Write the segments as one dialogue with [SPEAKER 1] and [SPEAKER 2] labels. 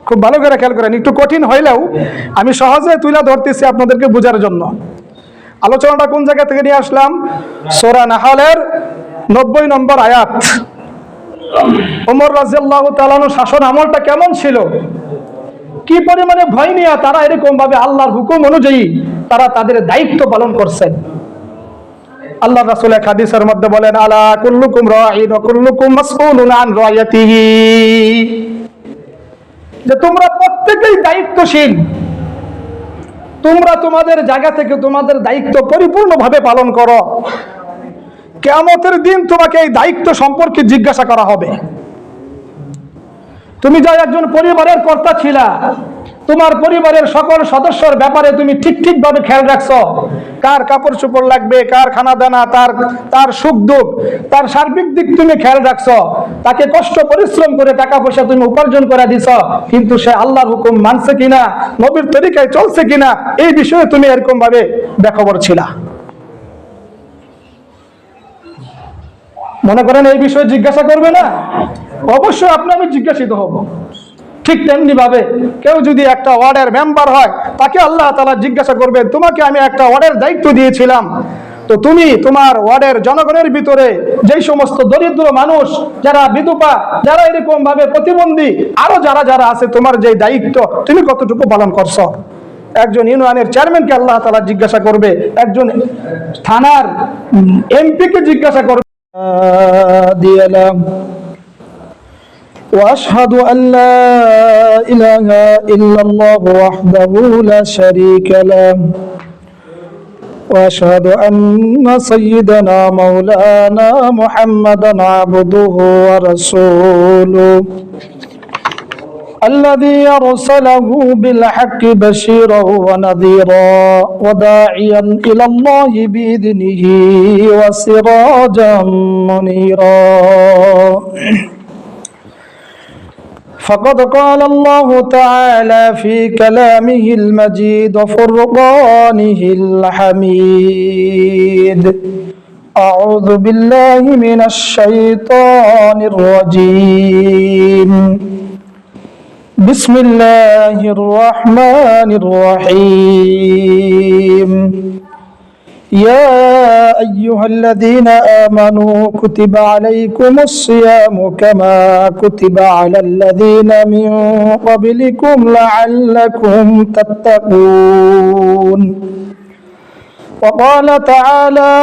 [SPEAKER 1] খুব ভালো করে খেয়াল করেন, একটু কঠিন হইলেও আমি সহজে তুলে ধরতেছি আপনাদেরকে বোঝার জন্য। আলোচনাটা কোন জায়গা থেকে নিয়ে আসলাম? সূরা নাহলের 90 নম্বর আয়াত। ওমর রাদিয়াল্লাহু তাআলা আনহু শাসন আমলটা কেমন ছিল, কি পরিমাণে ভয় নিয়ে তারা এরকম ভাবে আল্লাহর হুকুম অনুযায়ী তারা তাদের দায়িত্ব পালন করছেন। আল্লাহ রাসূল এক হাদিসের মধ্যে বলেন, আলা কুল্লুকুম রাঈন ওয়া কুল্লুকুম মাসউলুন আন রায়াতিহি, যে তোমরা প্রত্যেকেই দায়িত্বশীল, তোমরা তোমাদের জায়গা থেকে তোমাদের দায়িত্ব পরিপূর্ণভাবে পালন করো। কিয়ামতের দিন তোমাকে এই দায়িত্ব সম্পর্কে জিজ্ঞাসা করা হবে। তুমি যা একজন পরিবারের কর্তা ছিলা, তোমার পরিবারের সকল সদস্যর ব্যাপারে তুমি ঠিক ভাবে খেয়াল রাখছো। কার কাপড় চোপড় লাগবে, কার খানা দানা, তার সুখ দুঃখ, তার সার্বিক দিক তুমি খেয়াল রাখছো। তাকে কষ্ট পরিশ্রম করে টাকা পয়সা তুমি উপার্জন করে দিছ, কিন্তু সে আল্লাহর হুকুম মানছে কিনা, নবীর তরিকায় চলছে কিনা, এই বিষয়ে তুমি এরকম ভাবে বেখবর ছিলা। মনে করেন এই বিষয়ে জিজ্ঞাসা করবে না? অবশ্যই আপনি আমি জিজ্ঞাসিত হব। ঠিক তেমনি ভাবে কেউ যদি একটা ওয়ার্ডের মেম্বার হয়, তাকে আল্লাহ তাআলা জিজ্ঞাসা করবেন, তোমাকে আমি একটা ওয়ার্ডের দায়িত্ব দিয়েছিলাম, তো তুমি তোমার ওয়ার্ডের জনগণের ভিতরে যেই সমস্ত দরিদ্র মানুষ, যারা বিধবা, যারা এরকম ভাবে প্রতিবন্ধী, আরো যারা আছে, তোমার যে দায়িত্ব তুমি কতটুকু পালন করছো। একজন ইউনিয়নের চেয়ারম্যানকে আল্লাহ তাআলা জিজ্ঞাসা করবে, একজন থানার এমপিকে জিজ্ঞাসা করবে। وأشهد أن لا إله إلا الله وحده لا شريك له وأشهد أن سيدنا مولانا محمدا عبده ورسوله الذي أرسله بالحق بشيرا ونذيرا وداعيا إلى الله بإذنه وسراجا منيرا. فقد قال الله تعالى في كلامه المجيد وفرقانه الحميد: أعوذ بالله من الشيطان الرجيم. بسم الله الرحمن الرحيم. يا أيها الذين آمنوا كتب عليكم الصيام كما كتب على الذين من قبلكم لعلكم تتقون. وقال تعالى: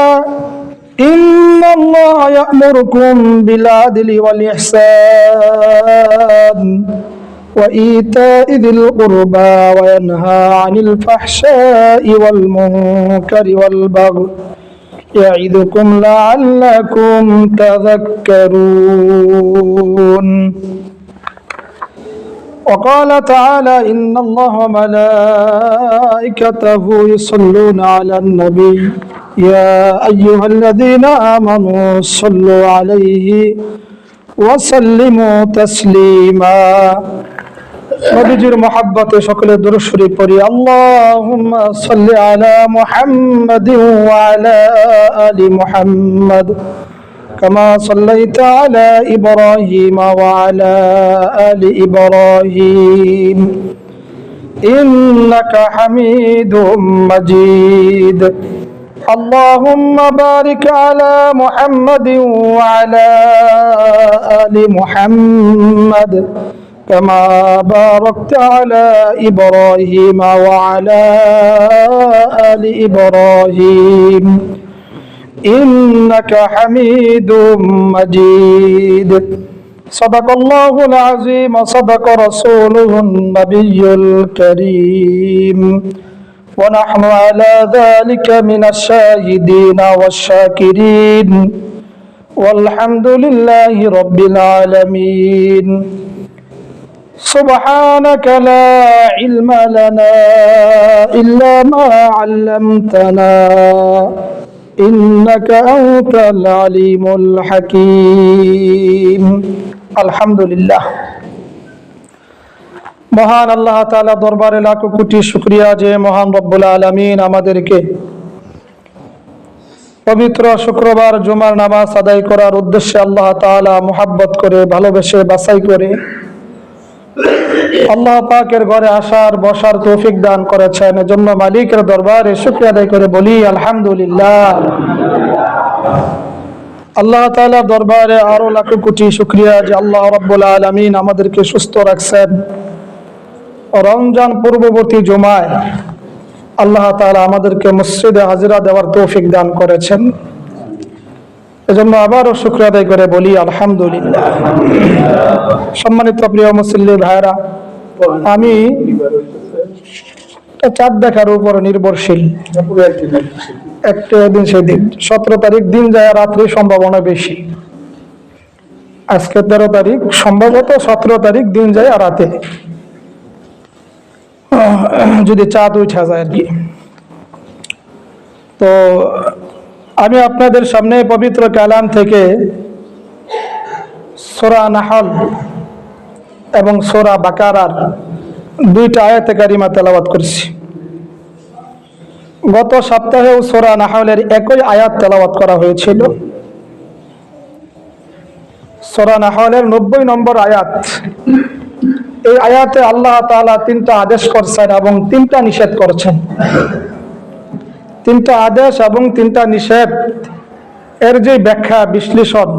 [SPEAKER 1] إن الله يأمركم بالعدل والإحسان وإيتاء ذي القربى وينهى عن الفحشاء والمنكر والبغي يعظكم لعلكم تذكرون. وقال تعالى: إن الله وملائكته يصلون على النبي يا أيها الذين آمنوا صلوا عليه وسلموا تسليما. নবীজির মহব্বতে সকলে দুরূদ শরীফ পড়ি। আল্লাহুম্মা সাল্লি আলা মুহাম্মাদিন ওয়া আলা আলি মুহাম্মাদ কামা সাল্লাইতা আলা ইব্রাহিম ওয়া আলা আলি ইব্রাহিম ইন্নাকা হামিদুম মাজিদ. اللهم بارك على محمد وعلى آل محمد كما باركت على إبراهيم وعلى آل إبراهيم إنك حميد مجيد. صدق الله العظيم وصدق رسوله النبي الكريم ونحن على ذلك من الشاهدين والشاكرين والحمد لله رب العالمين. سبحانك لا علم لنا إلا ما علمتنا إنك أنت العليم الحكيم. الحمد لله. মহান আল্লাহ তাআলা দরবারে লাখো কোটি শুকরিয়া যে মহান রব্বুল আলামিন আমাদেরকে পবিত্র শুক্রবার জুমার নামাজ আদায় করার উদ্দেশ্যে আল্লাহ তাআলা মুহাব্বত করে ভালোবেসে বাছাই করে আল্লাহ পাকের ঘরে আসার বসার তৌফিক দান করেছেন। এজন্য মালিকের দরবারে শুকরিয়া আদায় করে বলি আলহামদুলিল্লাহ। আল্লাহ তাআলার দরবারে আরো লাখো কোটি শুকরিয়া যে আল্লাহ রাব্বুল আলামিন আমাদেরকে সুস্থ রাখছেন। রমজান পূর্ববর্তী জুমায় আল্লাহ তাআলা আমাদেরকে মসজিদে হাজিরা দেওয়ার তৌফিক দান করেছেন। এজন্য আবারও শুকরিয়া আদায় করে বলি আলহামদুলিল্লাহ। সম্মানিত প্রিয় মুসল্লি ভাইরা, আমি চাঁদ দেখার উপর নির্ভরশীল। একটা দিন সেদিন 17 তারিখ দিন যায় রাত্রি সম্ভাবনা বেশি। আজকে 13 তারিখ, সম্ভবত 17 তারিখ দিন যায় রাতে, যদি চাঁদ উঠা যায় আর কি। তো আমি আপনাদের সামনে পবিত্র কালাম থেকে সূরা নাহল এবং সূরা বাকারার 2টা আয়াতে কারিমা তেলাওয়াত করছি। গত সপ্তাহেও সূরা নাহলের একই আয়াত তেলাওয়াত করা হয়েছিল। সূরা নাহলের 90 নম্বর আয়াত। এই আয়াতে আল্লাহ তাআলা 3টা আদেশ করছেন এবং 3টা নিষেধ করছেন। 3টা আদেশ এবং 3টা নিষেধ এর যে ব্যাখ্যা বিশ্লেষণ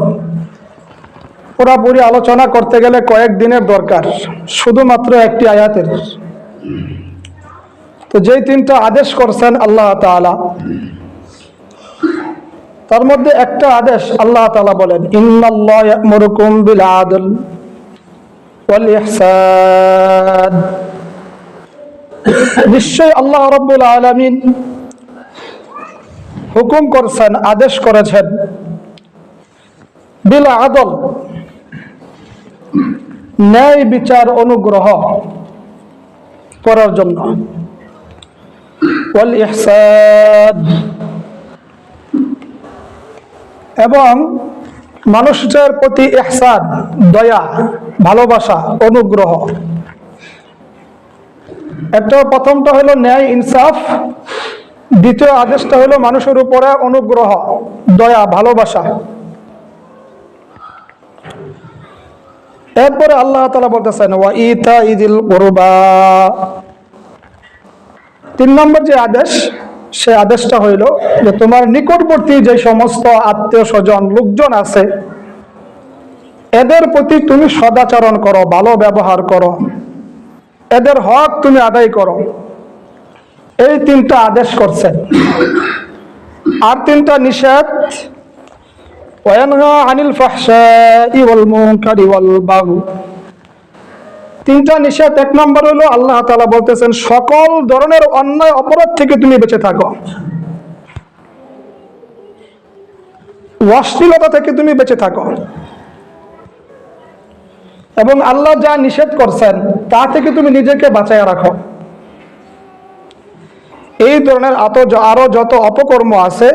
[SPEAKER 1] পুরোপুরি আলোচনা করতে গেলে কয়েক দিনের দরকার, শুধুমাত্র একটি আয়াতের। তো যেই 3টা আদেশ করছেন আল্লাহ তাআলা, তার মধ্যে একটা আদেশ আল্লাহ তাআলা বলেন, ইন্নাল্লাহা ইয়া'মুরুকুম বিল আদল ওয়াল ইহসান। নিশ্চয় আল্লাহ রাব্বুল আলামিন হুকুম করছেন, আদেশ করেছেন বিল আদল, ন্যায় বিচার অনুগ্রহ করার জন্য, ওয়াল ইহসান, এবং মানুষের প্রতি ইহসান, দয়া, ভালোবাসা, অনুগ্রহ। একটা প্রথমটা হলো ন্যায় ইনসাফ, দ্বিতীয় আদেশটা হলো মানুষের উপরে অনুগ্রহ, দয়া, ভালোবাসা। এরপরে আল্লাহ তাআলা বলতেছেন ওয়া ইতাইযিল কুরবা। 3 নম্বর যে আদেশ, সে আদেশটা হইল যে তোমার নিকটবর্তী যে সমস্ত আত্মীয় স্বজন লোকজন আছে এদের প্রতি তুমি সদাচরণ করো, ভালো ব্যবহার করো, এদের হক তুমি আদায় করো। এই 3টা আদেশ করছেন। আর 3টা নিষেধ, ওয়ানহা আনিল ফাহশাই ওয়াল মুনকারি ওয়াল বাগই। 3টা নিষেধ। 1 নম্বর হলো আল্লাহ তাআলা বলতেছেন সকল ধরনের অন্যায় অপরাধ থেকে তুমি বেঁচে থাকো, অশ্লীলতা থেকে তুমি বেঁচে থাকো, এবং আল্লাহ যা নিষেধ করছেন তা থেকে তুমি নিজেকে বাঁচায় রাখো। এই ধরনের আরো যত অপকর্ম আছে,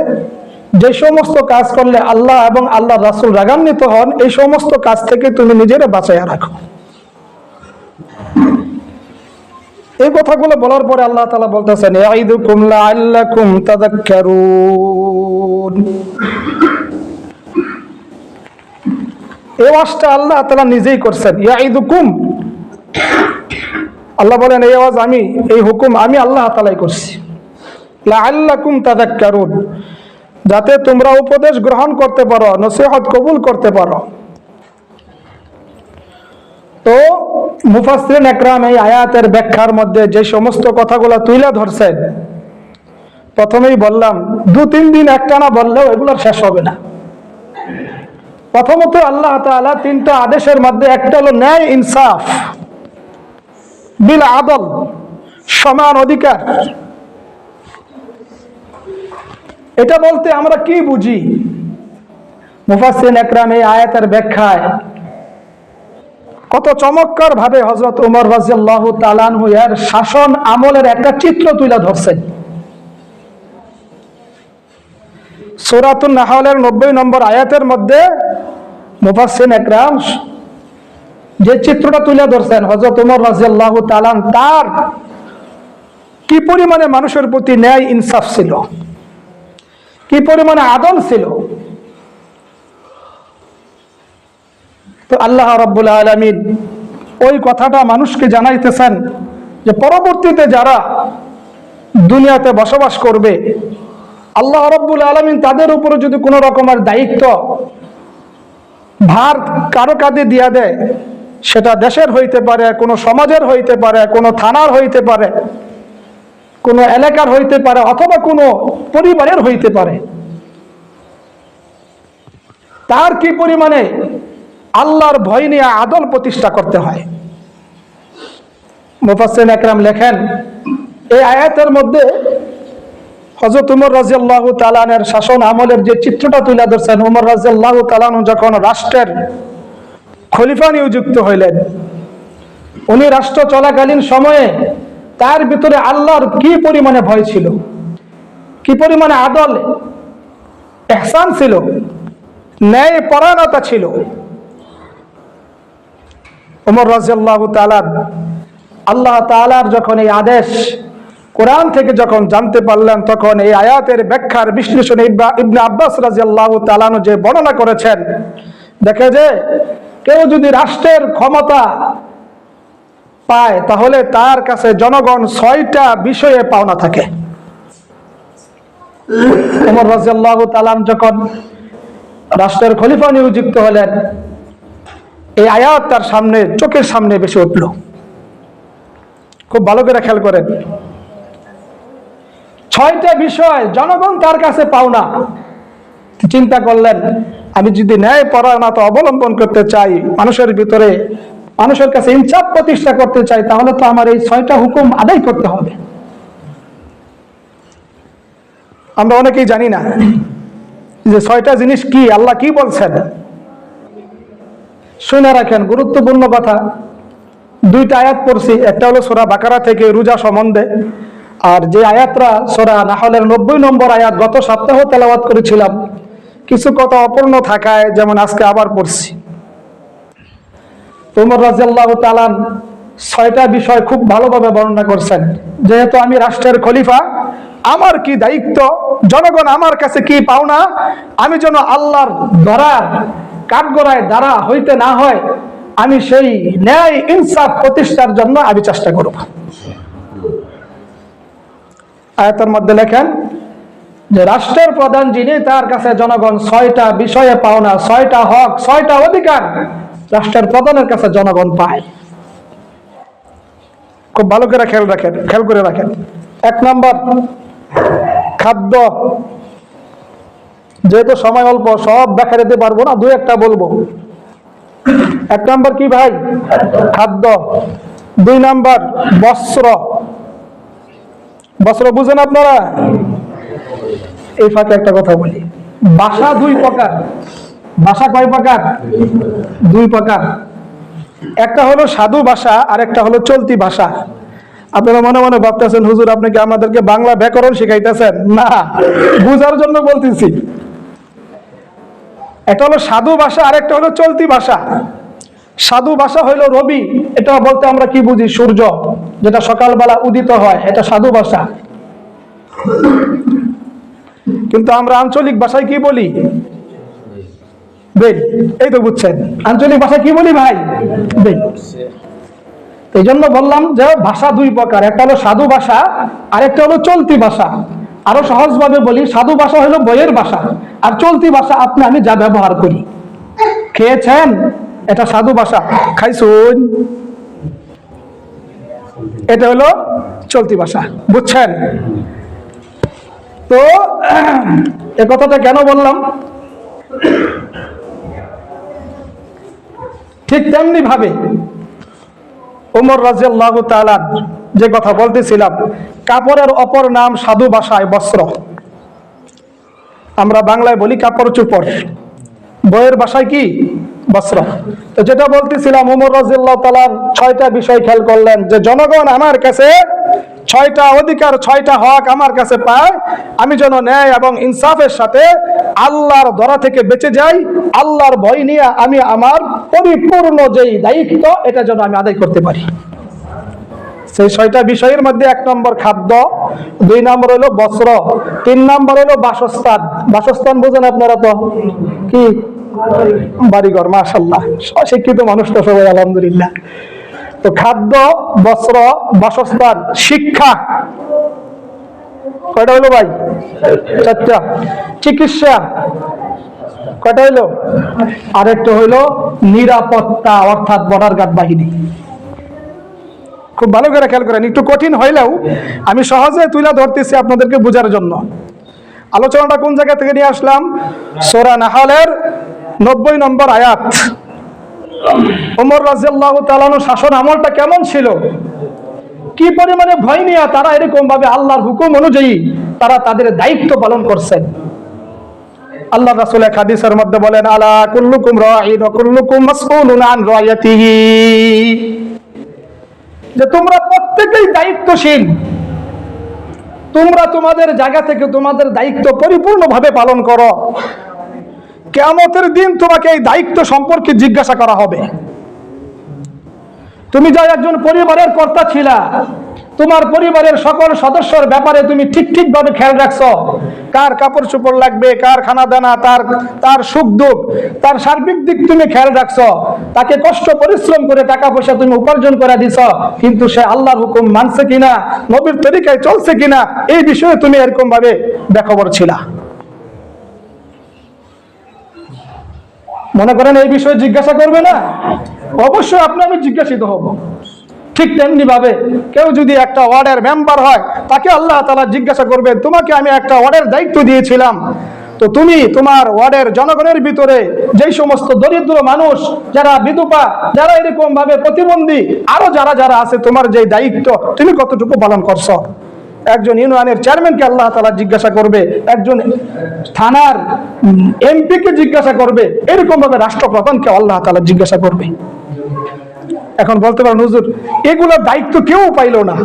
[SPEAKER 1] যে সমস্ত কাজ করলে আল্লাহ এবং আল্লাহ রাসূল রাগান্বিত হন, এই সমস্ত কাজ থেকে তুমি নিজেকে বাঁচায় রাখো। এই কথাগুলো বলার পরে আল্লাহ তাআলা বলতেছেন ইয়াইদুকুম লাআল্লাকুম তাযাক্কারুন। এই ওয়াজটা আল্লাহ তাআলা নিজেই করছেন, ইয়াইদুকুম। আল্লাহ বলেন এই ওয়াজ আমি, এই হুকুম আমি আল্লাহ তাআলাই করছি, লাআল্লাকুম তাযাক্কারুন, যাতে তোমরা উপদেশ গ্রহণ করতে পারো, নসিহত কবুল করতে পারো। তো মুফাসসিরিন একরাম এই আয়াতের ব্যাখ্যার মধ্যে যে সমস্ত কথাগুলো তুলে ধরছেন, প্রথমেই বললাম 2-3 দিন একটানা বললেও এগুলোর শেষ হবে না। প্রথমত আল্লাহ তাআলা 3টা আদেশের মধ্যে একটা হলো ন্যায় ইনসাফ, বিল আদল, সমান অধিকার। এটা বলতে আমরা কি বুঝি? মুফাসসিরিন একরাম এই আয়াতের ব্যাখ্যায় কত চমৎকার ভাবে হযরত ওমর রাদিয়াল্লাহু তাআলা আনহু এর শাসন আমলের একটা চিত্র তুলে ধরছেন। সূরাতুন নাহলের 90 নম্বর আয়াতের মধ্যে মুফাসসিরিন একরাম যে চিত্রটা তুলে ধরছেন হযরত ওমর রাদিয়াল্লাহু তাআলা তার কি পরিমাণে মানুষের প্রতি ন্যায় ইনসাফ ছিল, কি পরিমাণে আদল ছিল। তো আল্লাহ রাব্বুল আলামিন ওই কথাটা মানুষকে জানাইতেছেন যে পরবর্তীতে যারা দুনিয়াতে বসবাস করবে, আল্লাহ রাব্বুল আলামিন তাদের উপরে যদি কোনো রকমের দায়িত্ব ভার কারো কাঁধে দিয়া দেয়, সেটা দেশের হইতে পারে, কোনো সমাজের হইতে পারে, কোনো থানার হইতে পারে, কোনো এলাকার হইতে পারে, অথবা কোনো পরিবারের হইতে পারে, তার কি পরিমাণে আল্লাহর ভয় নিয়ে আদল প্রতিষ্ঠা করতে হয়। মুফাসসিরিন একরাম লেখেন, এই আয়াতের মধ্যে হযরত উমর রাদিয়াল্লাহু তাআলা আনহুর শাসন আমলের যে চিত্রটা তুলে ধরছেন, উমর রাদিয়াল্লাহু তাআলা আনহু যখন রাষ্ট্রের খলিফা নিযুক্ত হইলেন, উনি রাষ্ট্র চলাকালীন সময়ে তার ভিতরে আল্লাহর কি পরিমাণে ভয় ছিল, কি পরিমাণে আদল ইহসান ছিল, ন্যায় পরায়ণতা ছিল। উমর রাদিয়াল্লাহু তাআলা আল্লাহ তাআলার যখন এই আদেশ কোরআন থেকে যখন জানতে পারলেন, তখন এই আয়াতের ব্যাখ্যার বিশ্লেষণে ইবনে আব্বাস রাদিয়াল্লাহু তাআলা যে বর্ণনা করেছেন, দেখে যে কেউ যদি রাষ্ট্রের ক্ষমতা পায় তাহলে তার কাছে জনগণ 6টা বিষয়ে পাওনা থাকে। ওমর রাদিয়াল্লাহু তাআলা যখন রাষ্ট্রের খলিফা নিযুক্ত হলেন, এই আয়াত তার সামনে, চোখের সামনে ভেসে উঠল। খুব ভালো করে খেয়াল করেন, 6টা বিষয় জনগণ তার কাছে পাওনা। চিন্তা করলেন, আমি যদি ন্যায় পরায়ণতা অবলম্বন করতে চাই, মানুষের ভিতরে, মানুষের কাছে ইনসাফ প্রতিষ্ঠা করতে চাই, তাহলে তো আমার এই 6টা হুকুম আদায় করতে হবে। আমরা অনেকেই জানি না যে 6টা জিনিস কি, আল্লাহ কি বলছেন। শুনে রাখেন, গুরুত্বপূর্ণ কথা। 2টা আয়াত পড়ছি, একটা হলো সূরা বাকারা থেকে রোজা সম্বন্ধে, আর যে আয়াতটা সূরা নাহলের 90 নম্বর আয়াত গত সপ্তাহ তেলাওয়াত করেছিলাম, কিছু কথা অপূর্ণ থাকায় যেমন আজকে আবার পড়ছি। উমর রাদিয়াল্লাহু তাআলা 6টা বিষয় খুব ভালোভাবে বর্ণনা করছেন। যেহেতু আমি রাষ্ট্রের খলিফা, আমার কি দায়িত্ব, জনগণ আমার কাছে কি পাওনা, আমি যেন আল্লাহর দ্বারার কাঠগড়ায় দ্বারা হইতে না হয়, আমি সেই ন্যায় ইনসাফ প্রতিষ্ঠার জন্য আমি চেষ্টা করব। আয়াতের মধ্যে লেখেন যে রাষ্ট্রের প্রধান যিনি, তার কাছে জনগণ 6টা বিষয়ে পাওনা, 6টা হক, 6টা অধিকার রাষ্ট্রের প্রধানের কাছে জনগণ পায়। খুব ভালো করে খেয়াল করে রাখেন। 1 নম্বর, খাদ্য। যেহেতু সময় অল্প, সব ব্যাখ্যা দিতে পারবো না, 2-1টা বলবো। 1 নম্বর কি ভাই? খাদ্য। 2 নম্বর বস্ত্র। বস্ত্র বুঝেন আপনারা? এই ফাঁকে একটা কথা বলি, ভাষা 2 প্রকার। ভাষা কয় প্রকার? 2 প্রকার। একটা হলো সাধু ভাষা, আর একটা হলো চলতি ভাষা। আপনারা মনে মনে ভাবতেছেন, হুজুর আপনি কি আমাদেরকে বাংলা ব্যাকরণ শিখাইতেছেন? না, বুঝার জন্য বলতেছি। একটা হলো সাধু ভাষা, আর একটা হলো চলতি ভাষা। সাধু ভাষা হইল রবি, এটা বলতে আমরা কি বুঝি? সূর্য যেটা সকালবেলা উদিত হয়, এটা সাধু ভাষা। কিন্তু আমরা আঞ্চলিক ভাষায় কি বলি? বেল। এই তো বুঝছেন, আঞ্চলিক ভাষায় কি বলি ভাই? বেল। এই জন্য বললাম যে ভাষা 2 প্রকার, একটা হলো সাধু ভাষা, আর একটা হলো চলতি ভাষা। আরো সহজভাবে বলি, সাধু ভাষা হলো বইয়ের ভাষা, আর চলতি ভাষা আপনি আমি যা ব্যবহার করি। খেয়েছেন, এটা সাধু ভাষা। খাইছুন, এটা হলো চলতি ভাষা। বুঝছেন তো? এ কথাটা কেন বললাম? ঠিক তেমনি ভাবে ওমর রাদিয়াল্লাহু তাআলা যে কথা বলতেছিলাম, কাপড়ের অপর নাম সাধু ভাষায় বস্ত্র। আমরা বাংলায় বলি কাপড় চোপড়, বইয়ের ভাষায় কি? বস্ত্র। তো যেটা বলতেছিলাম, ওমর রাদিয়াল্লাহু তাআলা 6টা বিষয় খেয়াল করলেন যে জনগণ আমার কাছে 6টা অধিকার, 6টা হক আমার কাছে পায়, আমি যেন ন্যায় এবং ইনসাফের সাথে আল্লাহর ধরা থেকে বেঁচে যাই, আল্লাহর ভয় নিয়ে আমি আমার পরিপূর্ণ যেই দায়িত্ব, এটা যেন আমি আদায় করতে পারি। সেই 6টা বিষয়ের মধ্যে 1 নম্বর খাদ্য, 2 নম্বর হলো বস্ত্র, 3 নম্বর হলো বাসস্থান। বাসস্থান বোঝেন আপনারা তো কি? বাড়িঘর। মাশাআল্লাহ, শিক্ষিত মানুষ তো সবাই, আলহামদুলিল্লাহ। তো খাদ্য, বস্ত্র, বাসস্থান, শিক্ষা, কয়টা হলো ভাই? 4টা। চিকিৎসা, কয়টা হইলো? আরেকটা হইলো নিরাপত্তা, অর্থাৎ বর্ডার গার্ড বাহিনী। খুব ভালো করে খেয়াল করেন, একটু কঠিন হইলেও আমি সহজে তুলে ধরতেছি আপনাদেরকে বোঝার জন্য। আলোচনাটা কোন জায়গা থেকে নিয়ে আসলাম? সূরা নাহলের 90 নম্বর আয়াত। ওমর রাদিয়াল্লাহু তাআলা আনহু শাসন আমলটা কেমন ছিল, কি পরিমাণে ভয় নিয়ে তারা এরকম ভাবে আল্লাহর হুকুম অনুযায়ী তারা তাদের দায়িত্ব পালন করছেন। আল্লাহ রাসূল এক হাদিসের মধ্যে বলেন, আলা কুল্লুকুম রাঈন ওয়া কুল্লুকুম মাসউলুন আন রায়াতিহি, যে তোমরা প্রত্যেকেই দায়িত্বশীল, তোমরা তোমাদের জায়গা থেকে তোমাদের দায়িত্ব পরিপূর্ণভাবে পালন করো। কিয়ামতের দিন তোমাকে এই দায়িত্ব সম্পর্কে জিজ্ঞাসা করা হবে। তুমি যা একজন পরিবারের কর্তা ছিলা, তোমার পরিবারের সকল সদস্যর ব্যাপারে তুমি ঠিক ভাবে খেয়াল রাখছো। কার কাপড় চোপড় লাগবে, কার খানা দানা, তার সুখ দুঃখ, তার সার্বিক দিক তুমি খেয়াল রাখছো। তাকে কষ্ট পরিশ্রম করে টাকা পয়সা তুমি উপার্জন করে দিছ, কিন্তু সে আল্লাহর হুকুম মানছে কিনা, নবীর তরিকায় চলছে কিনা, এই বিষয়ে তুমি এরকম ভাবে বেখবর ছিলা। মনে করেন এই বিষয়ে জিজ্ঞাসা করবে না? অবশ্যই আপনি আমি জিজ্ঞাসিত হব। ঠিক তেমনি ভাবে কেউ যদি একটা ওয়ার্ডের মেম্বার হয়, তাকে আল্লাহ তাআলা জিজ্ঞাসা করবে, তোমাকে আমি একটা ওয়ার্ডের দায়িত্ব দিয়েছিলাম, তো তুমি তোমার ওয়ার্ডের জনগণের ভিতরে যেই সমস্ত দরিদ্র মানুষ, যারা বিধবা, যারা এরকম ভাবে প্রতিবন্ধী, আরো যারা আছে, তোমার যে দায়িত্ব তুমি কতটুকু পালন করছো। একজন ইউনিয়নের চেয়ারম্যানকে আল্লাহ তাআলা জিজ্ঞাসা করবে, একজন থানার এমপিকে জিজ্ঞাসা করবে, এরকম ভাবে রাষ্ট্রপ্রধানকে আল্লাহ তাআলা জিজ্ঞাসা করবে। এখন বলতে পারেন, হুজুর এগুলোর দায়িত্ব কেউ পাইলো না।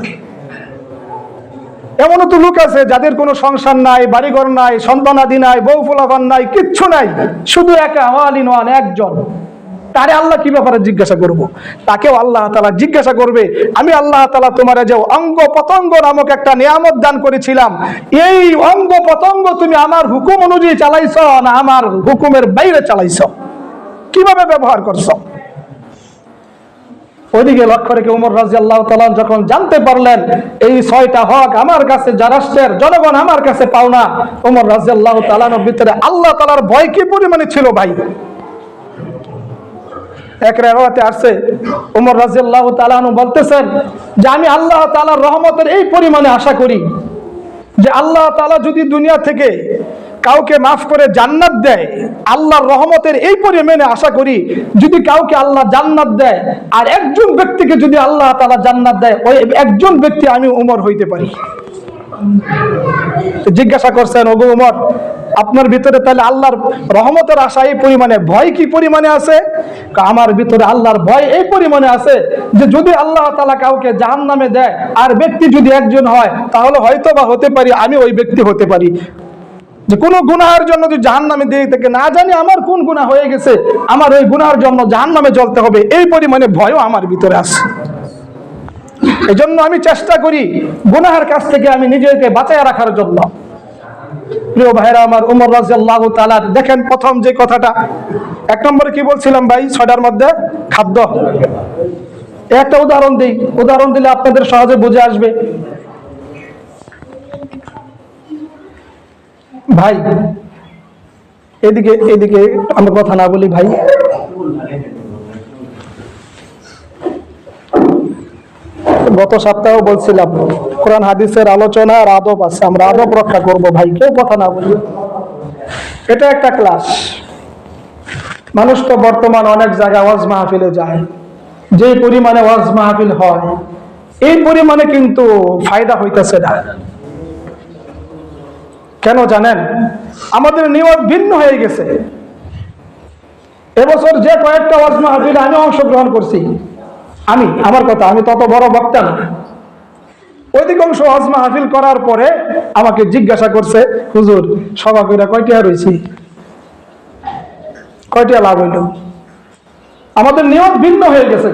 [SPEAKER 1] এমনও তো লোক আছে যাদের কোনো সংসার নাই, বাড়িঘর নাই, সন্তানাদি নাই, বউ ফুলাফান নাই, কিচ্ছু নাই, শুধু একা ওয়ালিন ওয়ান একজন। তারে আল্লাহ কি ব্যাপারে জিজ্ঞাসা করব? তাকেও আল্লাহ তাআলা জিজ্ঞাসা করবে, আমি আল্লাহ তাআলা তোমার যে অঙ্গ পতঙ্গ নামক একটা নিয়ামত দান করেছিলাম, এই অঙ্গ পতঙ্গ তুমি আমার হুকুম অনুযায়ী চালাইছ না আমার হুকুমের বাইরে চালাইছ? কিভাবে ব্যবহার করছো? ওইদিকে লক্ষ্য রেখে ওমর রাদিয়াল্লাহু তাআলা যখন জানতে পারলেন এই 6টা হক আমার কাছে, যা রাষ্ট্রের জনগণ আমার কাছে পাওনা, ওমর রাদিয়াল্লাহু তাআলার ভিতরে আল্লাহ তাআলার ভয় কি পরিমাণে ছিল ভাই। এক রিওয়ায়াতে আছে, ওমর রাদিয়াল্লাহু তাআলা বলতেছেন যে আমি আল্লাহ তাআলার রহমতের এই পরিমাণে আশা করি যে আল্লাহ তাআলা যদি দুনিয়া থেকে কাউকে মাফ করে জান্নাত দেয়, আল্লাহর রহমতের এই পরিমাণে আশা করি যদি কাউকে আল্লাহ জান্নাত দেয়, আর একজন ব্যক্তিকে যদি আল্লাহ তাআলা জান্নাত দেয়, ওই একজন ব্যক্তি আমি উমর হইতে পারি। জিজ্ঞাসা করছেন, ওগো উমর, আপনার ভিতরে তাহলে আল্লাহর রহমতের আশা এই পরিমাণে, ভয় কি পরিমাণে আছে? আমার ভিতরে আল্লাহর ভয় এই পরিমাণে আছে যে যদি আল্লাহ তাআলা কাউকে জাহান্নামে দেয় আর ব্যক্তি যদি একজন হয়, তাহলে হয়তো বা হতে পারি আমি ওই ব্যক্তি হতে পারি। যে কোনো গুনাহের জন্য যদি জাহান্নামে দিয়ে থেকে না জানি আমার কোন গুনাহ হয়ে গেছে, আমার ওই গুনাহের জন্য জাহান্নামে জ্বলতে হবে, এই পরিমাণে ভয়ও আমার ভিতরে আছে। এই জন্য আমি চেষ্টা করি গুনাহের কাছ থেকে আমি নিজেকে বাঁচায় রাখার জন্য। প্রিয় ভাইরা আমার, ওমর রাদিয়াল্লাহু তাআলা দেখেন প্রথম যে কথাটা, 1 নম্বরে কি বলছিলাম ভাই? 6টার মধ্যে খাদ্য। একটা উদাহরণ দিলে আপনাদের সহজে বুঝে আসবে। ভাই এদিকে আমরা কথা না বলি ভাই। গত সপ্তাহেও বলছিলাম কোরআন হাদিসের আলোচনা আর আদব আছে, আমরা আদব রক্ষা করব ভাই, কেউ কথা না বলি। এটা একটা ক্লাস। মানুষ তো বর্তমান অনেক জায়গায় ওয়াজ মাহফিলে যায়, যে পরিমাণে ওয়াজ মাহফিল হয় এই পরিমাণে কিন্তু ফায়দা হইতেছে না। কেন জানেন? আমাদের নিয়ত ভিন্ন হয়ে গেছে। এবছর যে কয়েকটা ওয়াজ মাহফিলে আমি অংশগ্রহণ করছি, আমার কথা, আমি তত বড় বক্তা না, অধিকাংশ ওয়াজ মাহফিল করার পরে আমাকে জিজ্ঞাসা করছে, হুজুর সভা কইরা কয়টা রইছি, কয়টা লাভ হইল? আমাদের নিয়ত ভিন্ন হয়ে গেছে।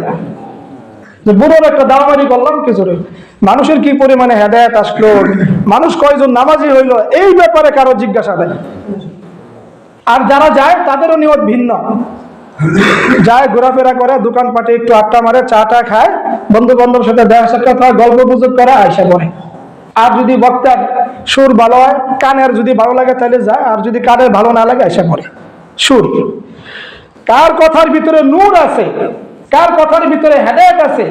[SPEAKER 1] যে বুড়োর একটা দাওয়ারি করলাম কিছু রে, মানুষের কি পরিমাণে হেদায়েত আসলো, মানুষ কয়জন নামাজি হইলো, এই ব্যাপারে কারো জিজ্ঞাসা নেই। আর যারা যায় তাদেরও নিয়ত ভিন্ন, যায় ঘোরাফেরা করে, দোকানপাটে একটু আড্ডা মারে, চা টা খায়, বন্ধু বান্ধবের সাথে দেখা সাক্ষাৎ হয়, গল্প গুজব করে, আয়সা করে। আর যদি বক্তার সুর ভালো হয়, কানের যদি ভালো লাগে তাহলে যায়, আর যদি কানের ভালো না লাগে আয়সা করে। সুর, কার কথার ভিতরে নূর আছে, কার কথার ভিতরে হেদায়েত আছে,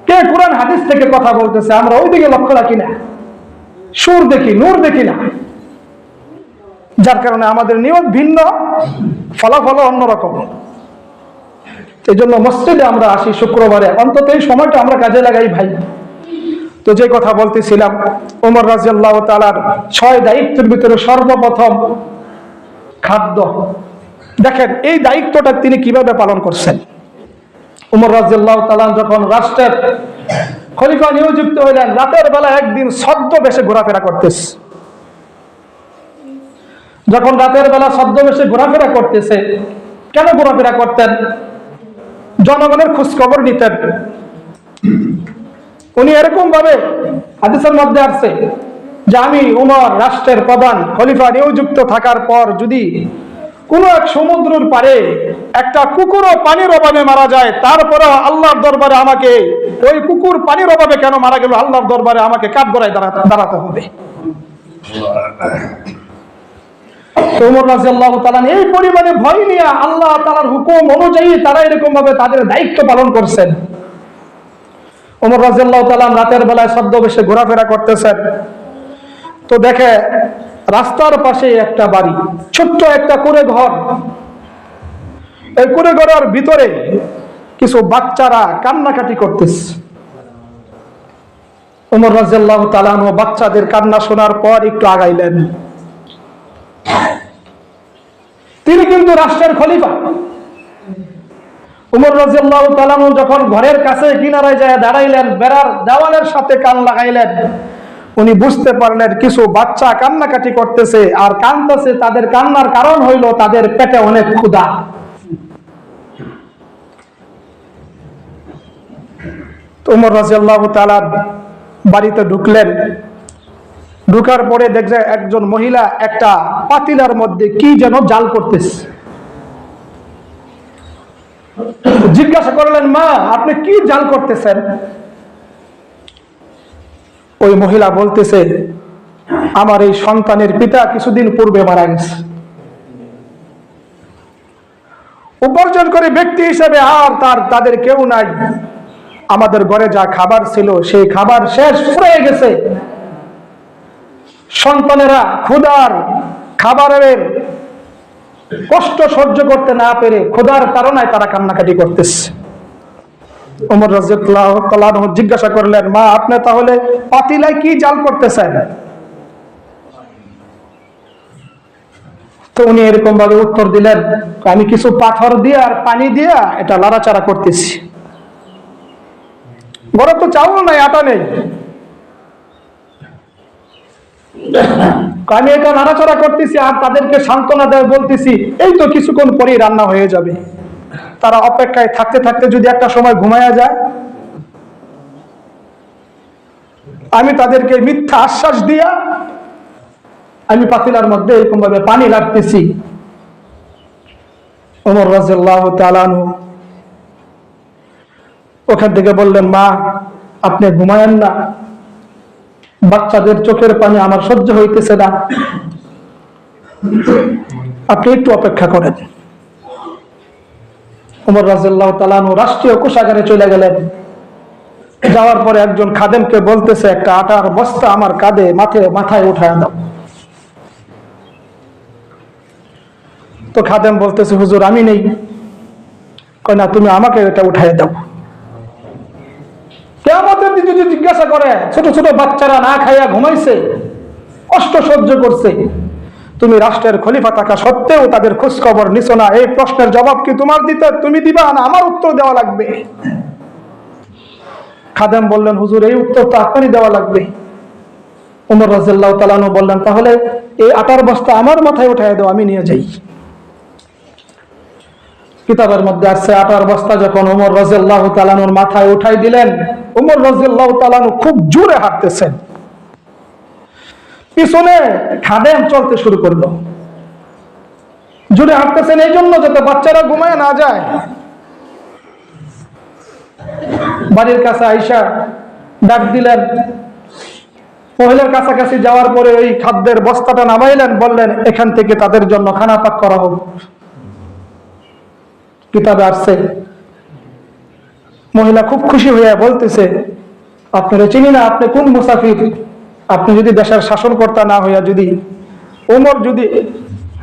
[SPEAKER 1] কে কোরআন হাদিস থেকে কথা বলতেছে, আমরা ওইদিকে লক্ষ্য রাখি না, সুর দেখি, নূর দেখি না। যার কারণে আমাদের নিয়ত ভিন্ন, ফলাফল অন্যরকম। এই জন্য মসজিদে আমরা আসি শুক্রবারে, অন্তত এই সময়টা আমরা কাজে লাগাই ভাই। তো যে কথা বলতেছিলাম, ওমর রাদিয়াল্লাহু তাআলার 6 দায়িত্বের ভিতরে সর্বপ্রথম খাদ্য। দেখেন এই দায়িত্বটা তিনি কিভাবে পালন করছেন। ওমর রাদিয়াল্লাহু তাআলা যখন রাষ্ট্রের খলিফা নিযুক্ত হইলেন, রাতের বেলা একদিন ছদ্মবেশে ঘোরাফেরা করতেছে। যখন রাতের বেলা ছদ্মবেশে ঘোরাফেরা করতেছে, কেন ঘোরাফেরা করতেন? জনগণের খোঁজ খবর নিতেন। উনি এরকম ভাবে, হাদিসের মধ্যে আসছে যে আমি ওমর রাষ্ট্রের প্রধান খলিফা নিযুক্ত থাকার পর যদি কোন এক সমুদ্রের পারে একটা কুকুরও পানির অভাবে মারা যায়, তারপরে আল্লাহর দরবারে আমাকে, ওই কুকুর পানির অভাবে কেন মারা গেল, আল্লাহর দরবারে আমাকে কাঠগড়ায় দাঁড়াতে হবে। ওমর রাদিয়াল্লাহু তাআলা এই পরিমাণে ভয় নিয়ে আল্লাহ তাআলার হুকুম অনুযায়ী তারা এরকম ভাবে তাদের দায়িত্ব পালন করছেন। ওমর রাদিয়াল্লাহু তাআলা রাতের বেলায় ছদ্মবেশে ঘোরাফেরা করতেছেন, তো দেখে রাস্তার পাশে একটা বাড়ি, ছোট্ট একটা কুঁড়ে ঘর। এই কুঁড়ে ঘরের ভিতরে কিছু বাচ্চারা কান্নাকাটি করতেছে। ওমর রাদিয়াল্লাহু তাআলা বাচ্চাদের কান্না শোনার পর একটু আগাইলেন। তিনি কিন্তু রাষ্ট্রের খলিফা। ওমর রাদিয়াল্লাহু তাআলা যখন ঘরের কাছে কিনারায় যায় দাঁড়াইলেন, বেড়ার দেওয়ালের সাথে কান লাগাইলেন, উনি বুঝতে পারলেন কিছু বাচ্চা কান্নাকাটি করতেছে, আর কাঁদতেছে, তাদের কান্নার কারণ হইল তাদের পেটে অনেক ক্ষুধা। ওমর রাদিয়াল্লাহু তাআলা বাড়িতে ঢুকলেন, ঢুকার পরে দেখছে একজন মহিলা একটা পাতিলার মধ্যে কি যেন জাল করতেছে। জিজ্ঞাসা করলেন, মা আপনি কি জাল করতেছেন? ওই মহিলা বলতেছে, আমার এই সন্তানের পিতা কিছুদিন পূর্বে মারা গেছে। উপার্জন করে ব্যক্তি হিসেবে আর তাদের কেউ নাই। আমাদের ঘরে যা খাবার ছিল সেই খাবার শেষ হয়ে গেছে। সন্তানেরা ক্ষুধার খাবারের কষ্ট সহ্য করতে না পেরে ক্ষুধার তাড়নায় তারা কান্নাকাটি করতেছে। ওমর রাদিয়াল্লাহু তাআলা জিজ্ঞাসা করলেন, মা আপনি তাহলে পাতিলায় কি জাল করতেছেন? তো উনি এরকম ভাবে উত্তর দিলেন, আমি কিছু পাথর দিয়ে আর পানি দিয়ে এটা লাড়াচাড়া করতেছি। ঘরে তো চাউল নাই, আটা নেই, আমি এটা নাড়াচাড়া করতেছি আর তাদেরকে সান্ত্বনা দেয় বলতেছি এই তো কিছুক্ষণ পরেই রান্না হয়ে যাবে। তারা অপেক্ষায় থাকতে থাকতে যদি একটা সময় ঘুমায়া যায়, আমি তাদেরকে মিথ্যা আশ্বাস দিয়া আমি পাতিলার মধ্যে এরকম ভাবে পানি লাগতেছি। ওমর রাদিয়াল্লাহু তাআলা আনহু ওখান থেকে বললেন, মা আপনি ঘুমায়েন না, বাচ্চাদের চোখের পানি আমার সহ্য হইতেছে না, আপনি একটু অপেক্ষা করেন। ওমর রাদিয়াল্লাহু তাআলা রাষ্ট্রীয় কোষাগারে চলে গেলেন। যাওয়ার পরে একজন খাদেমকে বলতেছে, একটা আটার বস্তা আমার কাঁধে মাথায় উঠায় দাও। তো খাদেম বলতেছে, হুজুর আমি নেই। কয় না, তুমি আমাকে এটা উঠায় দাও। কিয়ামতের দিন যদি জিজ্ঞাসা করে, ছোট ছোট বাচ্চারা না খাইয়া ঘুমাইছে, কষ্ট সহ্য করছে, তুমি রাষ্ট্রের খলিফা থাকা সত্ত্বেও তাদের খোঁজ খবর নিছো না, এই প্রশ্নের জবাব কি তুমি দিবা না আমার উত্তর দেওয়া লাগবে? খাদেম বললেন, হুজুর এই উত্তর তো আপনারই দেওয়া লাগবে। ওমর রাদিয়াল্লাহু তাআলা আনহু বললেন, তাহলে এই আটার বস্তা আমার মাথায় উঠায় দাও, আমি নিয়ে যাই। কিতাবের মধ্যে আছে আটার বস্তা যখন ওমর রাদিয়াল্লাহু তাআলা আনহুর মাথায় উঠাই দিলেন, ওমর রাদিয়াল্লাহু তাআলা আনহু খুব জোরে হাঁটতেছেন, পিছনে খাদেম চলতে শুরু করলো। জোরে হাঁটতেছেন এই জন্য যাতে বাচ্চারা ঘুমায় না যায়। বাড়ির কাছে আইসা ডাক দিলেন, মহিলার কাছাকাছি যাওয়ার পরে ওই খাদ্যের বস্তাটা নামাইলেন, বললেন এখান থেকে তাদের জন্য খানা পাক করা হোক। কিতাবে আসছে মহিলা খুব খুশি হইয়া বলতেছে, আপনারা চিনি না, আপনি কোন মুসাফির? আপনি যদি দেশের শাসনকর্তা না হইয়া, যদি ওমর যদি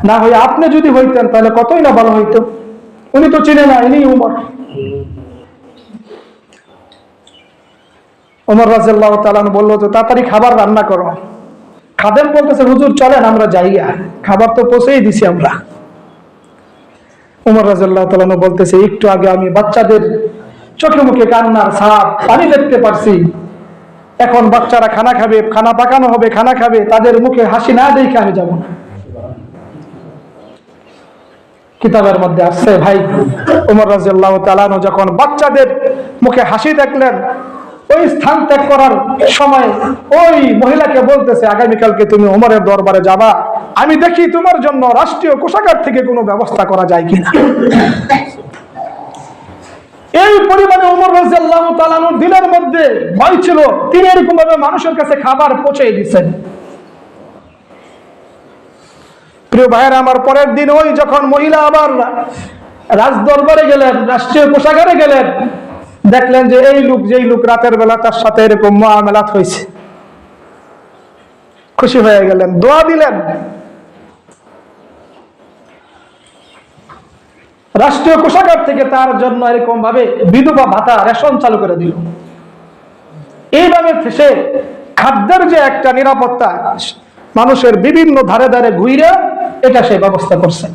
[SPEAKER 1] না হইয়া আপনি যদি হইতেন তাহলে কতই না ভালো হইতো। উনি তো চিনে না, ইনি ওমর। ওমর রাদিয়াল্লাহু তাআলা বললো, তো তাড়াতাড়ি খাবার রান্না করো। খাদেম বলতেছে, হুজুর চলেন আমরা যাইয়া, খাবার তো পৌঁছেই দিছি আমরা। ওমর রাদিয়াল্লাহু তাআলা বলতেছে, একটু আগে আমি বাচ্চাদের চোখে মুখে কান্নার ছাপ পানি দেখতে পারছি, এখন বাচ্চারা খানা খাবে, খানা পাকানো হবে, খানা খাবে, তাদের মুখে হাসি না দেখে আমি যাব না। কিতাবের মধ্যে আসছে ভাই, ওমর রাদিয়াল্লাহু তাআলা যখন বাচ্চাদের মুখে হাসি দেখলেন, ওই স্থান ত্যাগ করার সময় ওই মহিলাকে বলতেছে, আগামীকালকে তুমি ওমরের দরবারে যাবা, আমি দেখি তোমার জন্য রাষ্ট্রীয় কোষাগার থেকে কোনো ব্যবস্থা করা যায় কিনা। এই পরিমাণে ওমর রাদিয়াল্লাহু তাআলা আনহুর দিলের মধ্যে ভয় ছিল, তিনি এরকম ভাবে মানুষের কাছে খাবার পৌঁছে দিচ্ছেন। প্রিয় ভাইয়েরা আমার, পরের দিন ওই যখন মহিলা আবার রাজ দরবারে গেলেন, রাষ্ট্রীয় কোষাগারে গেলেন, দেখলেন যে এই লোক, যেই লোক রাতের বেলা তার সাথে এরকম মুআমালাত হয়েছে। খুশি হয়ে গেলেন, দোয়া দিলেন। রাষ্ট্রীয় কোষাগার থেকে তার জন্য এরকম ভাবে বিধবা ভাতা, রেশন চালু করে দিল। এইভাবে সে খাদ্যের যে একটা নিরাপত্তা, মানুষের বিভিন্ন ধারে ধারে ঘুরে, এটা সে ব্যবস্থা করছে।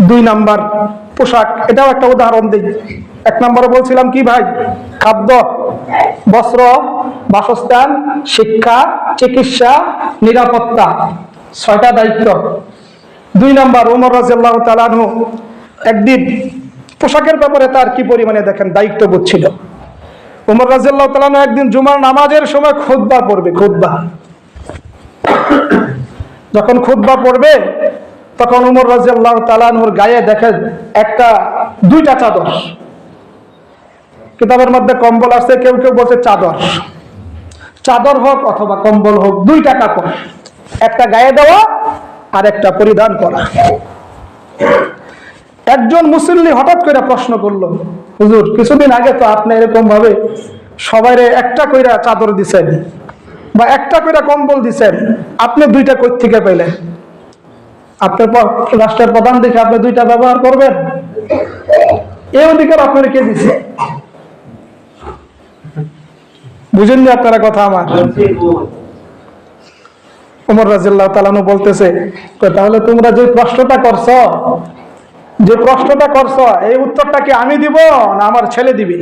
[SPEAKER 1] 2 নাম্বার পোশাক, এটাও একটা উদাহরণ দিই। 1 নম্বরে বলছিলাম কি ভাই, খাদ্য, বস্ত্র, বাসস্থান, শিক্ষা, চিকিৎসা, নিরাপত্তা, 6টা দায়িত্ব। 2 নাম্বার, ওমর রাদিয়াল্লাহু তাআলা আনহু একদিন পোশাকের ব্যাপারে তার কি পরিমাণে দেখেন দায়িত্ব বুঝছিল। ওমর রাদিয়াল্লাহু তাআলা আনহু একদিন জুমার নামাজের সময় খুতবা পড়বে। যখন খুতবা পড়বে তখন ওমর রাদিয়াল্লাহু তাআলা আনহুর গায়ে দেখেন 2টা চাদর। কিতাবের মধ্যে কম্বল আছে, কেউ কেউ বলছে চাদর হোক অথবা কম্বল হোক, 2টা কাপড়, একটা গায়ে দেওয়া আর একটা পরিধান করা। একজন মুসল্লি হঠাৎ করে প্রশ্ন করলো, হুজুর কিছুদিন আগে তো আপনি এরকম ভাবে সবাইরে একটা কইরা চাদর দিছেন বা একটা কইরা কম্বল দিছেন, আপনি 2টা কই থেকে পেলেন? আপনার রাষ্ট্রের প্রধান দেখে আপনি 2টা ব্যবহার করবেন? এই অধিকার আপনারা কে দিছে? বুঝেননি আপনারা কথা আমার? ওমর রাদিয়াল্লাহু তাআলা বলতেছে, তাহলে তোমরা যে প্রশ্নটা করছো, এই উত্তরটা কি আমি দিব না আমার ছেলে দিবে?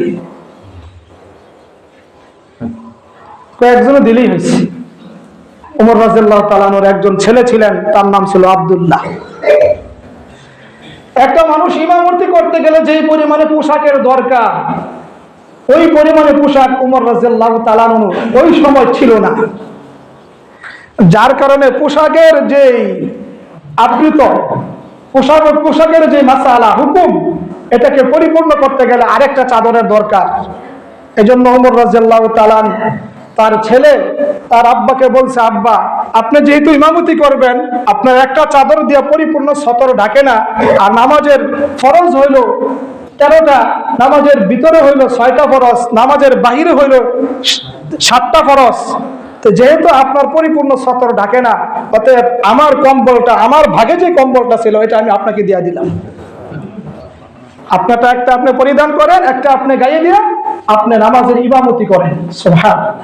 [SPEAKER 1] কয়েকজনে দিলেই হয়েছে। ওমর রাদিয়াল্লাহু তাআলা আনহুর একজন ছেলে ছিলেন, তার নাম ছিল আব্দুল্লাহ। একটা মানুষ ইমামতি করতে গেলে যেই পরিমাণে পোশাকের দরকার, ওই পরিমাণে পোশাক ওমর রাদিয়াল্লাহু তাআলা আনহু ওই সময় ছিল না। যার কারণে পোশাকের যে আবৃত, পোশাকের যে মাসালা, হুকুম, এটাকে পরিপূর্ণ করতে গেলে আরেকটা চাদরের দরকার। এজন্য ওমর রাদিয়াল্লাহু তাআলা তার ছেলে তার আব্বাকে বলছে, আব্বা আপনি যেহেতু ইমামতি করবেন, আপনার একটা চাদর দিয়ে পরিপূর্ণ সতর ঢাকে না, আর নামাজের ফরজ হইল 13টা, নামাজের ভিতরে হইল 6টা ফরজ, নামাজের বাহিরে হইল 7টা ফরজ। তো যেহেতু আপনার পরিপূর্ণ সতর ঢাকে না, অতএব আমার কম্বলটা, আমার ভাগে যে কম্বলটা ছিল, এটা আমি আপনাকে দিয়ে দিলাম। আপনারটা একটা আপনি পরিধান করেন, একটা আপনি গায়ে দিয়ে আপনি নামাজের ইমামতি করেন। সুবহানাল্লাহ।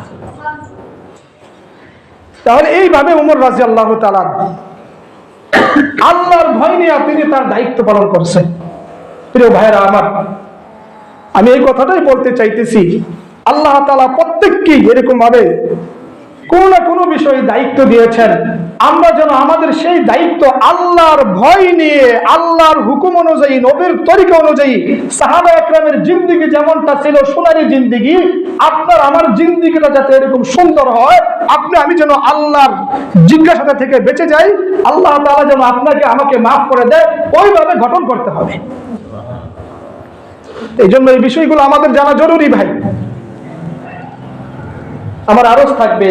[SPEAKER 1] তাহলে এইভাবে ওমর রাদিয়াল্লাহু তাআলা আল্লাহর ভয় নিয়ে তিনি তার দায়িত্ব পালন করছেন। প্রিয় ভাইরা আমার, আমি এই কথাটাই বলতে চাইতেছি, আল্লাহ তাআলা প্রত্যেককে এরকম ভাবে কোনো না কোনো বিষয়ে দায়িত্ব দিয়েছেন। আমরা যেন আমাদের সেই দায়িত্ব আল্লাহর ভয় নিয়ে, আল্লাহর হুকুম অনুযায়ী, নবীর তরিকা অনুযায়ী, সাহাবা একরামের জিন্দেগি যেমনটা ছিল সোনালী জিন্দেগি, আপনার আমার জিন্দেগিটা যাতে এরকম সুন্দর হয়, আপনি আমি যেন আল্লাহর জিজ্ঞাসা থেকে বেঁচে যাই, আল্লাহ তাআলা যেন আপনাকে আমাকে মাফ করে দেয়, ওইভাবে গঠন করতে হবে। এই জন্য এই বিষয়গুলো আমাদের জানা জরুরি ভাই। আমার আরজ থাকবে,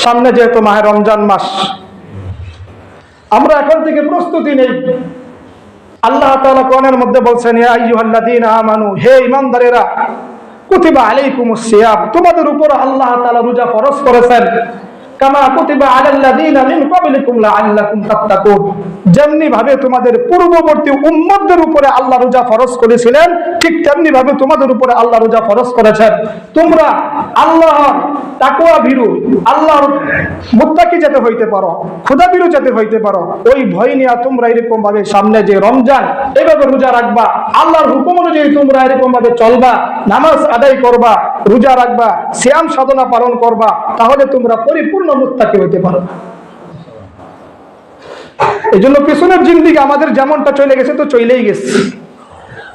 [SPEAKER 1] সামনে যেহেতু মাহে রমজান মাস, আমরা এখন থেকে প্রস্তুতি নেই। আল্লাহ তাআলা কোরআনের মধ্যে বলছেন, ইয়া আইয়ুহাল্লাযীনা আমানু, হে ঈমানদারেরা, কুতিবা আলাইকুমুস সিয়াম, তোমাদের উপর আল্লাহ তাআলা রোজা ফরজ করেছেন, কামা কুতিবা আলাল্লাযীনা মিন ক্বাবলিকুম লাআল্লাকুম তাত্তাকুন, যেমনি ভাবে তোমাদের পূর্ববর্তী উম্মতদের উপরে আল্লাহ রোজা ফরজ করেছিলেন, ঠিক তেমনি ভাবে তোমাদের উপরে আল্লাহ রোজা ফরজ করেছেন, তোমরা আল্লাহর তাকওয়া ভীরু, আল্লাহর মুত্তাকি যাতে হইতে পারো, খোদা ভীরু যাতে হইতে পারো, ওই ভয় নিয়ে তোমরা এরকম ভাবে সামনে যে রমজান, এভাবে রোজা রাখবা, আল্লাহর হুকুম অনুযায়ী তোমরা এরকম ভাবে চলবা, নামাজ আদায় করবা, রোজা রাখবা, সিয়াম সাধনা পালন করবা, তাহলে তোমরা পরিপূর্ণ মুত্তাকি হইতে পারো। এই জন্য পিছনের জিন্দেগি আমাদের যেমনটা চলে গেছে তো চলেই গেছে,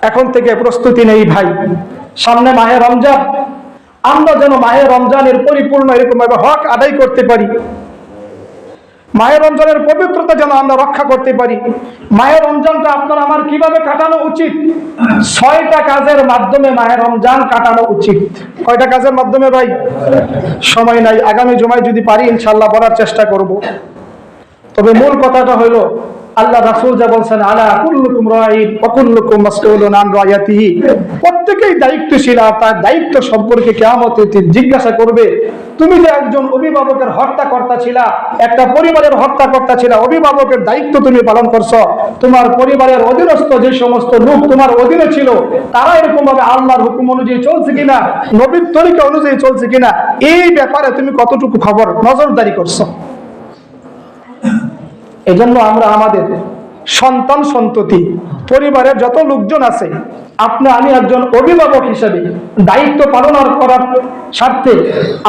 [SPEAKER 1] এখন থেকে প্রস্তুতি নেই ভাই। সামনে মাহে রমজান, আমরা যেন মাহে রমজানের পরিপূর্ণ এরকম ভাবে হক আদায় করতে পারি, মাহে রমজানের পবিত্রতা যেন আমরা রক্ষা করতে পারি। মাহে রমজানটা আপনার আমার কিভাবে কাটানো উচিত? 6টা কাজের মাধ্যমে মাহে রমজান কাটানো উচিত। কয়টা কাজের মাধ্যমে ভাই? সময় নাই, আগামী জুমায় যদি পারি ইনশাআল্লাহ বলার চেষ্টা করব। তবে মূল কথাটা হলো, আল্লাহ রাসূল যা বলছেন, আলা কুল্লুকুম রাঈন ওয়া কুল্লুকুম মাসউলুন আন রায়াতিহি, প্রত্যেকেই দায়িত্বশীল, তার দায়িত্ব সম্পর্কে কিয়ামতের দিন জিজ্ঞাসা করবে। তুমি যে একজন অভিভাবকের হত্যাকর্তা ছিলা, একটা পরিবারের হত্যাকর্তা ছিলা, অভিভাবকের দায়িত্ব তুমি পালন করছো, তোমার পরিবারের অধীনস্থ যে সমস্ত লোক তোমার অধীনে ছিল, তারা এরকম ভাবে আল্লাহর হুকুম অনুযায়ী চলছে কিনা, নবীর তরিকা অনুযায়ী চলছে কিনা, এই ব্যাপারে তুমি কতটুকু খবর নজরদারি করছো। এজন্য আমরা আমাদের সন্তান সন্ততি, পরিবারের যত লোকজন আছে, আপনি আমি একজন অভিভাবক হিসেবে দায়িত্ব পালন করার স্বার্থে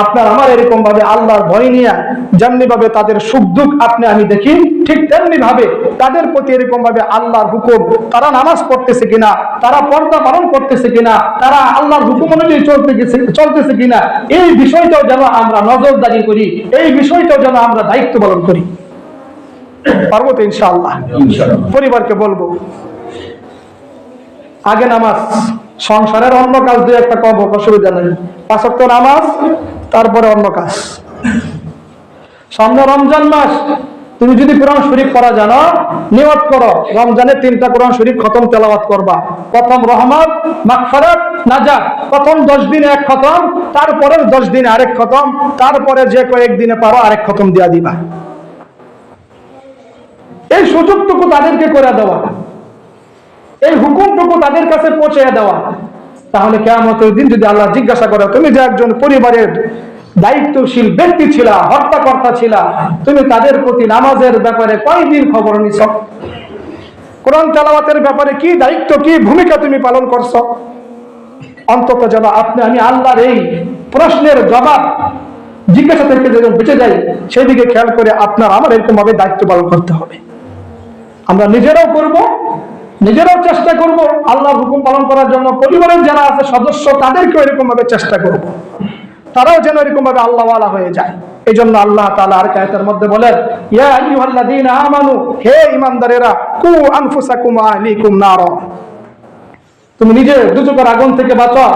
[SPEAKER 1] আপনার আমার এরকম ভাবে আল্লাহর ভয় নিয়ে যেমনি ভাবে তাদের সুখ দুঃখ আপনি আমি দেখি, ঠিক তেমনি ভাবে তাদের প্রতি এরকম ভাবে আল্লাহর হুকুম, তারা নামাজ পড়তেছে কিনা, তারা পর্দা পালন করতেছে কিনা, তারা আল্লাহর হুকুম অনুযায়ী চলতেছে কিনা, এই বিষয়টাও যেন আমরা নজরদারি করি, এই বিষয়টাও যেন আমরা দায়িত্ব পালন করি। পারবো তো ইনশাআল্লাহ? পরিবারকে বলবো, আগে নামাজ, সংসারের অন্য কাজ দিয়ে একটা কম হোক, অসুবিধা নেই, 5 ওয়াক্ত নামাজ, তারপরে অন্য কাজ। সামনে রমজান মাস, তুমি যদি কোরআন শরীফ পড়া জানো, নিয়ত করো রমজানে 3টা কোরআন শরীফ খতম তেলাওয়াত করবা। প্রথম রহমত, মাগফিরাত, নাজাত, প্রথম 10 দিনে 1 খতম, তারপরের 10 দিনে আরেক খতম, তারপরে যে কয়েকদিনে পারো আরেক খতম দিয়া দিবা। এই সুযোগটুকু তাদেরকে করে দেওয়া, এই হুকুমটুকু তাদের কাছে পৌঁছে দেওয়া, তাহলে কিয়ামতের দিন যদি আল্লাহ জিজ্ঞাসা করে, তুমি যে একজন পরিবারের দায়িত্বশীল ব্যক্তি ছিলা, হত্যাকর্তা ছিলা, তুমি তাদের প্রতি নামাজের ব্যাপারে কয়দিন খবর নিছ? কোরআন তেলাওয়াতের ব্যাপারে কি দায়িত্ব, কি ভূমিকা তুমি পালন করছো? অন্তত যেন আপনি আমি আল্লাহর এই প্রশ্নের জবাব, জিজ্ঞাসা থেকে যেন বেঁচে যাই, সেদিকে খেয়াল করে আপনার আমার এরকম ভাবে দায়িত্ব পালন করতে হবে। আমরা নিজেরাও করব, নিজেরাও চেষ্টা করব আল্লাহর হুকুম পালন করার জন্য, পরিবারের যারা আছে সদস্য তাদেরকেও এরকম ভাবে চেষ্টা করব, তারাও যেন এরকম ভাবে আল্লাহওয়ালা হয়ে যায়। এই জন্য আল্লাহ তাআলা আর আয়াতের মধ্যে বলেন, ইয়া আইয়ুহাল্লাযীনা আমানু, হে ঈমানদারেরা, কু আনফুসাকুম ওয়া আহলিকুম নারা, তুমি নিজে দুজকের আগুন থেকে বাঁচাও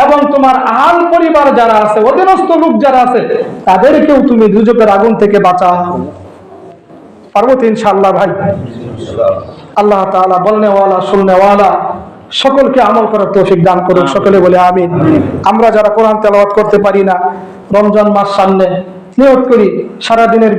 [SPEAKER 1] এবং তোমার আহল পরিবার যারা আছে, অধীনস্থ লোক যারা আছে, তাদেরকেও তুমি দুজকের আগুন থেকে বাঁচাও। পারবো তো ইনশাআল্লাহ ভাই? আল্লাহ তাআলা বলনেওয়ালা শুননেওয়ালা সকলকে আমল করার তৌফিক দান করুন। সকলে বলে আমিন। আমরা যারা কোরআন তেলাওয়াত করতে পারি না, রমজান মাস সামনে, নিয়ত করি সারা দিনের